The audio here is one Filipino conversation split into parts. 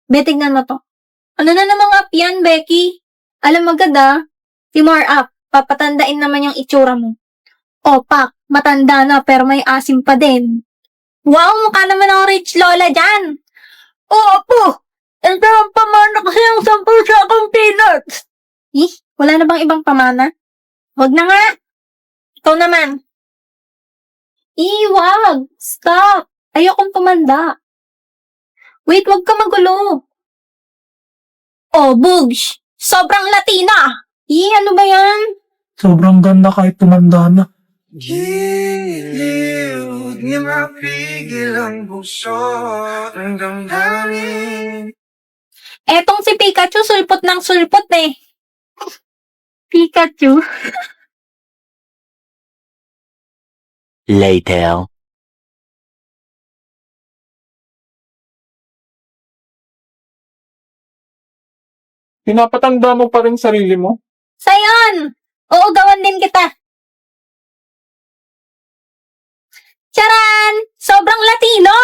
Be, tignan mo to. Ano na namang app yan, Becky? Alam mo agad si More App, papatandain naman yung itsura mo. Pak, matanda na pero may asim pa din. Wow, mukha naman ng rich lola dyan. Oo po, ito ang pamana kasi yung 10 sakong peanuts. Wala na bang ibang pamana? Wag na nga. Ikaw naman. Wag. Stop. Ayokong tumanda. Wait, wag ka magulo. Bugs. Sobrang Latina. Ano ba yan? Sobrang ganda kahit tumanda na. Giliw, di mapigil ang puso ng damdamin. Etong si Pikachu, sulpot ng sulpot eh. Pikachu? Later. Pinapatanda mo pa rin sarili mo? Sayon! Oo, gawan din kita. Charan! Sobrang Latino!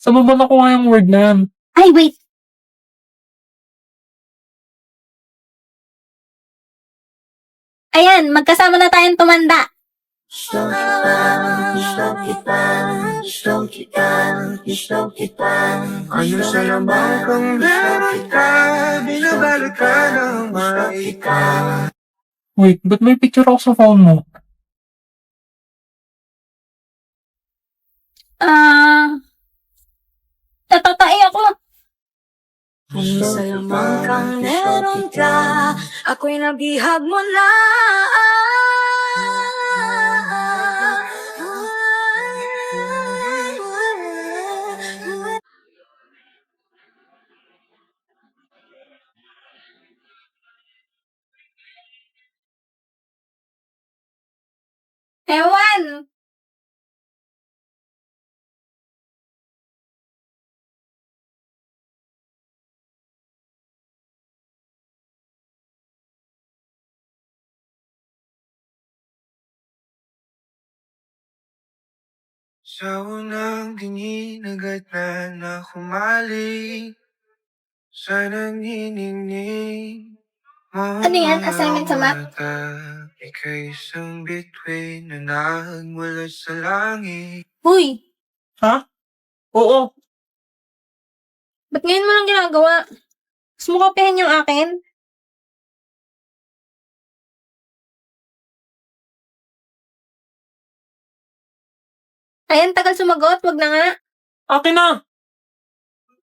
Saan mo ba nakuha yung word na yan? Ay, wait. Ayan, magkasama na tayong tumanda. Gusto kita. Ano sa lamang kang meron ka, binabalot ka ng maika. Wait, ba't may picture ako sa phone mo? Natatai ako. Ano sa lamang kang meron ka, ako'y nabihag mo na. Ewan. Sa unang tingin agad na humalik sa naniningning mo. Ano yan? Assignment sa math? Ika'y isang bituin na nagmula sa langit. Huy, Ha? Oo. ba't ngayon mo lang ginagawa? Gusto mo kopyahin yung akin? Ayan, tagal sumagot. Wag na nga. Akin na!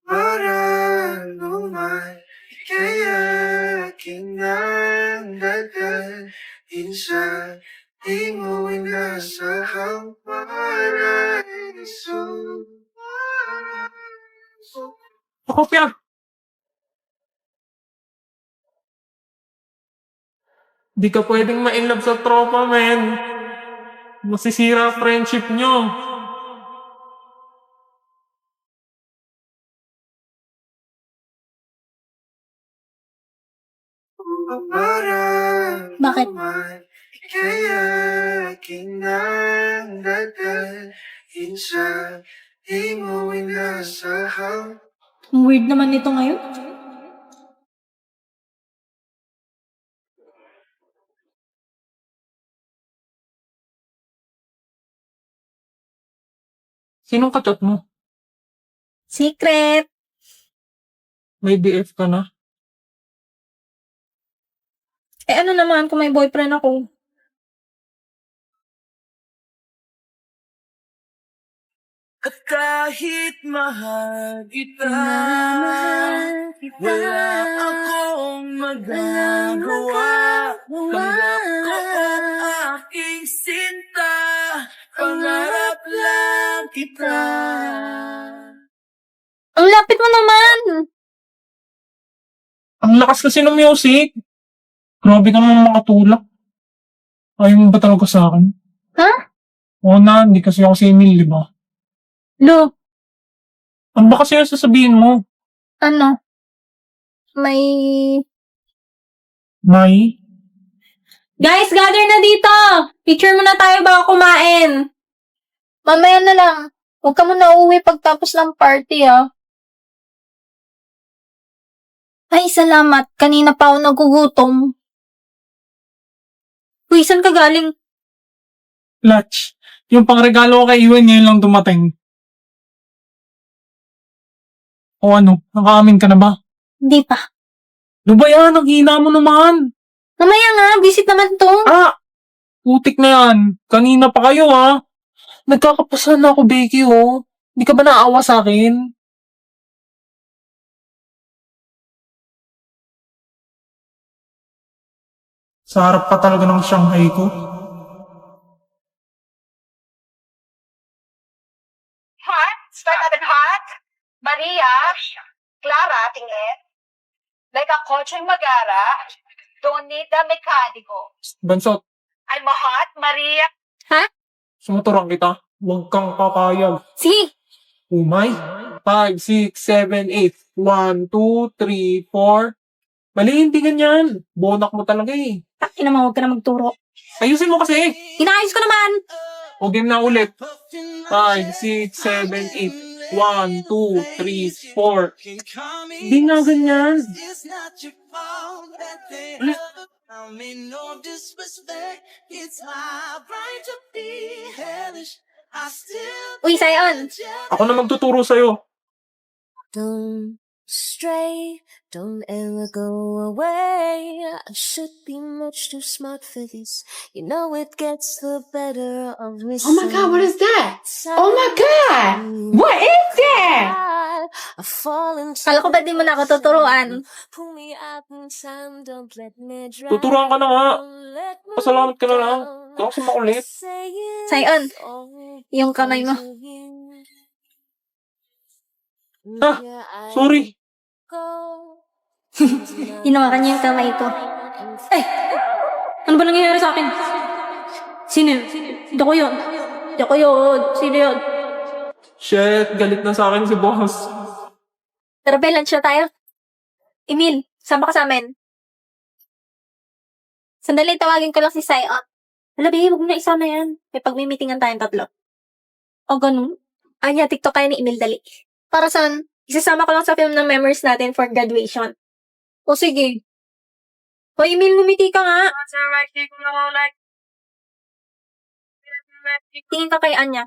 Marano man, kaya aking nandadalhin sa di mo inasahang paraiso. Pakopya! Di ka pwedeng ma-inlove sa tropa, men. Masisira ang friendship nyo. Bakit? Kaya aking nandadalhin sa di mo inasahang. Ang weird naman nito ngayon. Sinong kachat mo? Secret. May BF ka na? Ano naman kung may boyfriend ako? At kahit mahal kita, wala akong magagawa. Tanggap ko ang aking sinta, pangarap lang kita. Ang lapit mo naman. Ang lakas kasi ng music. Grabe ka naman makatulak. Ayaw mo ba talaga sa akin? Ha? Oo na, hindi kasi ako si Emil, di ba? Lo, Ano ba kasi yung sasabihin mo? ano? May... May? Guys, gather na dito! Picture muna tayo bago kumain. Mamaya na lang. Huwag ka muna uuwi pagtapos ng party, Ay, salamat. Kanina pa ako nagugutom. Uy, saan ka galing? Latch. Yung pangregalo ko kay Iwan ngayon lang dumating. O ano, nakaamin ka na ba? Hindi pa. Ano ba yan? Ang hina mo naman. Mamaya nga, visit naman to. Ah! Putik na yan. Kanina pa kayo ha. Nagkakapasan na ako, Becky oh. Hindi ka ba naawa sa akin? Sa harap pa talaga ng Shanghai ko. Hot? Start natin hot? Maria? Clara, tingin? Like a kotseng magara? Don't need the mekaniko. Bansot, I'm a hot, Maria. sumuturang kita. Huwag kang papayag. Sige. Umay. 5, 6, 7, 8. 1, 2, 3, 4. Mali, hindi ganyan. Bonak mo talaga eh. Taki naman, huwag ka na magturo. Ayusin mo kasi. Inayos ko naman. O game na ulit. 5, 6, 7, 8. 1, 2, 3, 4. Hindi nga ganyan. It's not your fault that they Ulit. I mean no disrespect. It's my right to be hellish. I still Uy, Sayon. Ako na magtuturo sa'yo. Don't stray, don't ever go away. I should be much too smart for this. You know it gets the better of me. Oh my God, what is that? Oh my God! What is that? I fall into Kala ko ba di mo na ako tuturuan? Pull me out in time, don't let me drown. Tuturuan ka na nga. Don't let me Pasalamat ka na lang. down. Kaya kasi makulit. Say it Sayon, all yung kamay mo. to you. Ah, Yeah, I sorry. go. Hinawakan niya yung kamay ko. Ay! Ano ba nangyayari sa akin? Sino yun? Hindi ko yun. Hindi ko yun. Sino yun? Shit, galit na sa akin si boss. Tara, Bel, lunch na tayo. Emil, sama ka sa amin. Sandali, tawagin ko lang si Sayon. Hala, babe, huwag mo na isama yan. May pagmimitingan tayong tatlo. O, ganun. Anya, TikTok kayo ni Emil, dali. Para saan? Isasama ko lang sa film ng memories natin for graduation. O, sige. O, Emil, ngumiti ka nga. Tingin ka kay Anya.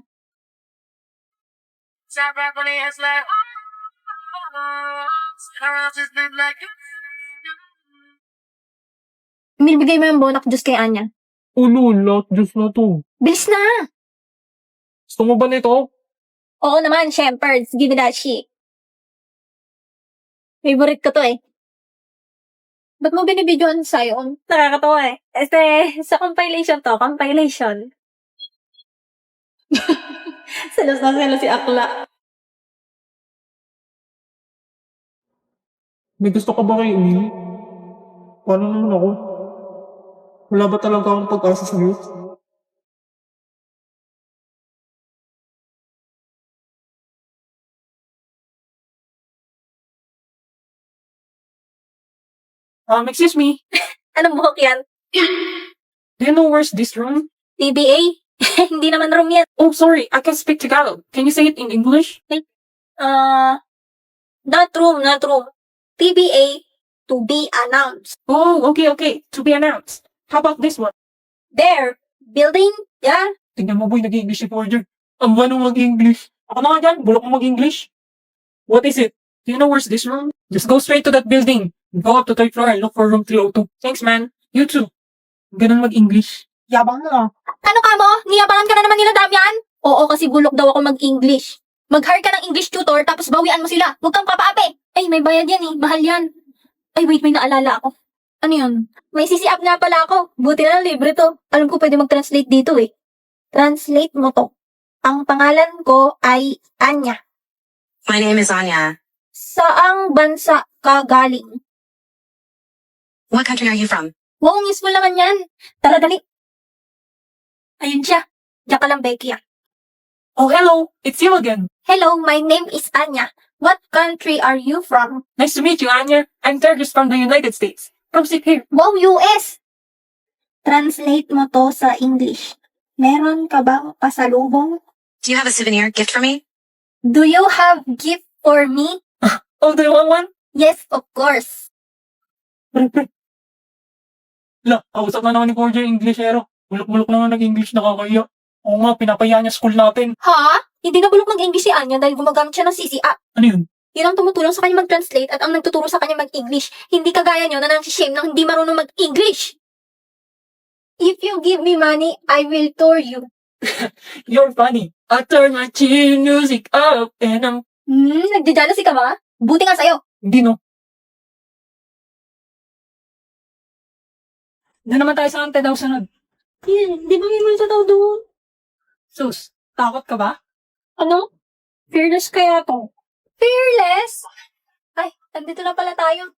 Emil, bigay mo yung bonak juice kay Anya. Ulo, lot Diyos na to. Bilis na! Gusto mo ba nito? Oo naman, Shepherds. Give me that shit. Favorite ko to eh. Ba't mo binibidyoan sa'yo? Nakakatawa eh. Sa compilation to. Compilation. Selos na selos si Akla. May gusto ka ba kay Emil? Paano naman ako? Wala ba talaga akong pag-asa sa'yo? Excuse me. Anong buhok yan? Do you know where's this room? TBA? Hindi naman room yan. Oh, sorry. I can speak Tagalog. Can you say it in English? Not room, not room. TBA, to be announced. Oh, okay. To be announced. How about this one? There, building, yeah. Tingnan mo, boy, nag-English si Forger. Ang ano mag-English? Ako na nga dyan, bulok mo mag-English. What is it? Do you know where's this room? Just go straight to that building. Go up to 3rd floor and look for room 302. Thanks, man. You too. Ganun mag-English. Yabang mo ah. Ano ka mo? Niyabangan ka na naman nila Damian? Oo, kasi bulok daw ako mag-English. Mag-hire ka ng English tutor, tapos bawian mo sila. Huwag kang papaapi. Ay, may bayad yan eh. Mahal yan. Ay, wait, may naalala ako. Ano yun? May CC app nga pala ako. Buti na lang libre to. Alam ko pwede mag-translate dito eh. Translate mo to. Ang pangalan ko ay Anya. My name is Anya. Saang bansa ka galing? What country are you from? Wow, useful naman yan. Tara, dali. Ayun siya. Diyan ka lang, Becky ah. Oh, hello. It's you again. Hello, my name is Anya. What country are you from? Nice to meet you, Anya. I'm Tergis from the United States. Come sit here. Wow, US! Translate mo to sa English. Meron ka bang pasalubong? Do you have a souvenir gift for me? Do you have gift for me? Oh, do you want one? Yes, of course. Kausap na naman ni Forger yung Englishero. Bulok-bulok naman nag-English, nakakaya. Oo nga, pinapaya niya school natin. Ha? Hindi na bulok mag-English si Anya dahil gumagamit siya ng CC app. Ano yun? Yun ang tumutulong sa kanya mag-translate at ang nagtuturo sa kanya mag-English. Hindi kagaya nyo na nang-shame nang hindi marunong mag-English. If you give me money, I will tour you. You're funny. I turn my chill music up and I'm... Nagjajalasi ka ba? Buti nga sa'yo. Hindi, no? Na naman tayo sa ante daw sunod. Di ba may multo daw doon? Sus, takot ka ba? Ano? Fearless kaya to? Fearless? Ay, nandito na pala tayo.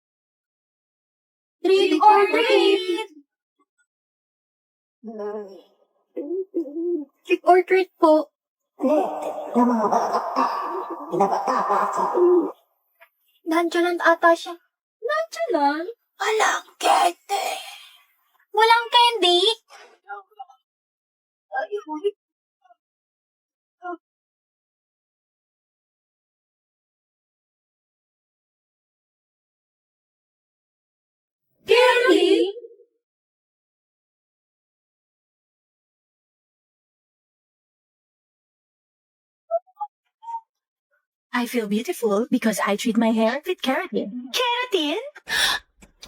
Trick or treat! Trick or treat po. Nonchalant ata siya. Nonchalant? Walang candy. Walang candy? Candy? I feel beautiful because I treat my hair with keratin. Keratin?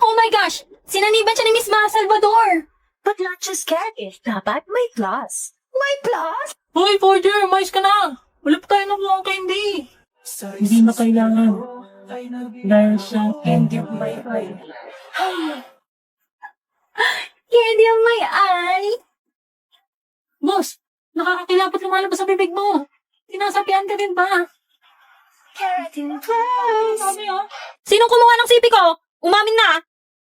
Oh my gosh! Sinaniban siya ni Miss Ma Salvador! But not just keratin. Dapat may plus. May plus? Hoy, Forger, mais ka na! Wala pa tayo nakuha ang candy. Hindi na kailangan. Dahil sa candy of my eye. Candy on my eye! Boss, nakakakilapot lumalabas sa bibig mo. Tinasapian ka din ba? Keratin plus. Sabi ah. Sinong kumuha ng sipi ko? Umamin na!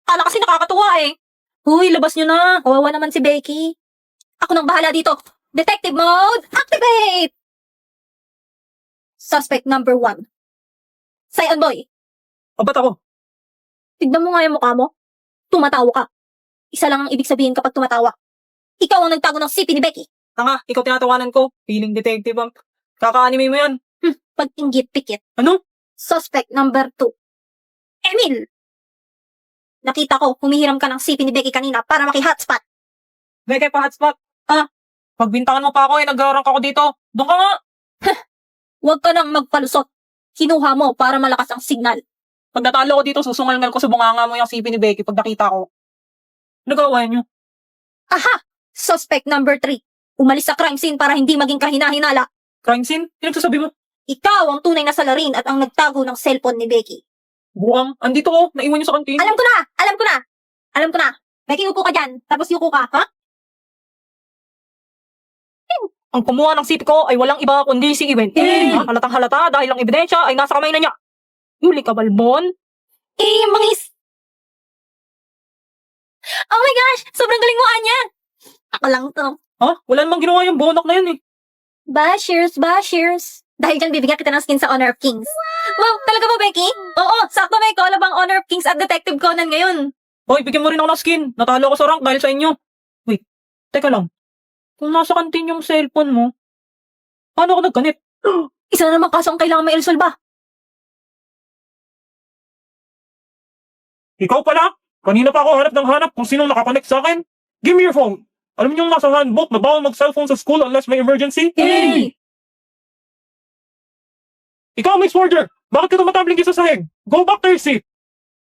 Kala kasi nakakatuwa eh. Huy, labas nyo na. Kawawa naman si Becky. Ako nang bahala dito. Detective mode, activate! Suspect number 1. Cyan boy, O, ba't ako? tignan mo nga yung mukha mo. Tumatawa ka. Isa lang ang ibig sabihin kapag tumatawa. Ikaw ang nagtago ng sipi ni Becky. Tanga, ikaw tinatawanan ko. Feeling detective ang... Kaka-anime mo yan. Pag-inggit pikit. Ano? Suspect number 2. Emil! Nakita ko, humihiram ka ng sipi ni Becky kanina para maki-hotspot. Beke pa hotspot. Pagbintangan mo pa ako nag-rank ako dito. Doon ka nga. Huwag ka nang magpalusot. Kinuha mo para malakas ang signal. Pag natalo ko dito, susungalngal ko sa bunganga mo yung sipi ni Becky pag nakita ko. Nagawa niyo. Aha! Suspect number 3. Umalis sa crime scene para hindi maging kahina-hinala. Crime scene? Pinagsasabi mo? Ikaw ang tunay na salarin at ang nagtago ng cellphone ni Becky. Buang, andito ko. Naiwan niyo sa kantin. Alam ko na! Alam ko na! Alam ko na! Becky, upo ka dyan. Tapos yuko ka, ha? Ang kumuha ng sipi ko ay walang iba kundi si Iwen. Halatang halata dahil ang ebidensya ay nasa kamay na niya. Huli ka, Balbon. Mangis! Oh my gosh! Sobrang galing mo, Anya! Ako lang to. Ha? Wala namang ginawa yung bonak na yun eh. Bashers, bashers. Dahil dyan, bibigyan kita ng skin sa Honor of Kings. Wow, talaga ba, Becky? Oo, sakto may collab ang Honor of Kings at Detective Conan ngayon. Hoy, bigyan mo rin ako ng skin. Natalo ako sa rank dahil sa inyo. Wait, teka lang. Kung nasa kantin yung cellphone mo, paano ako nagkanit? Isa na naman kaso ang kailangan may resolve ba? Ikaw pala? Kanina pa ako hanap ng hanap kung sinong nakakonect sa akin. Give me your phone. Alam niyo yung nasa handbook na bawal mag-cellphone sa school unless may emergency? Hey! Ikaw, Miss Forger! Bakit ka tumatabling sa sahig? Go back to your seat!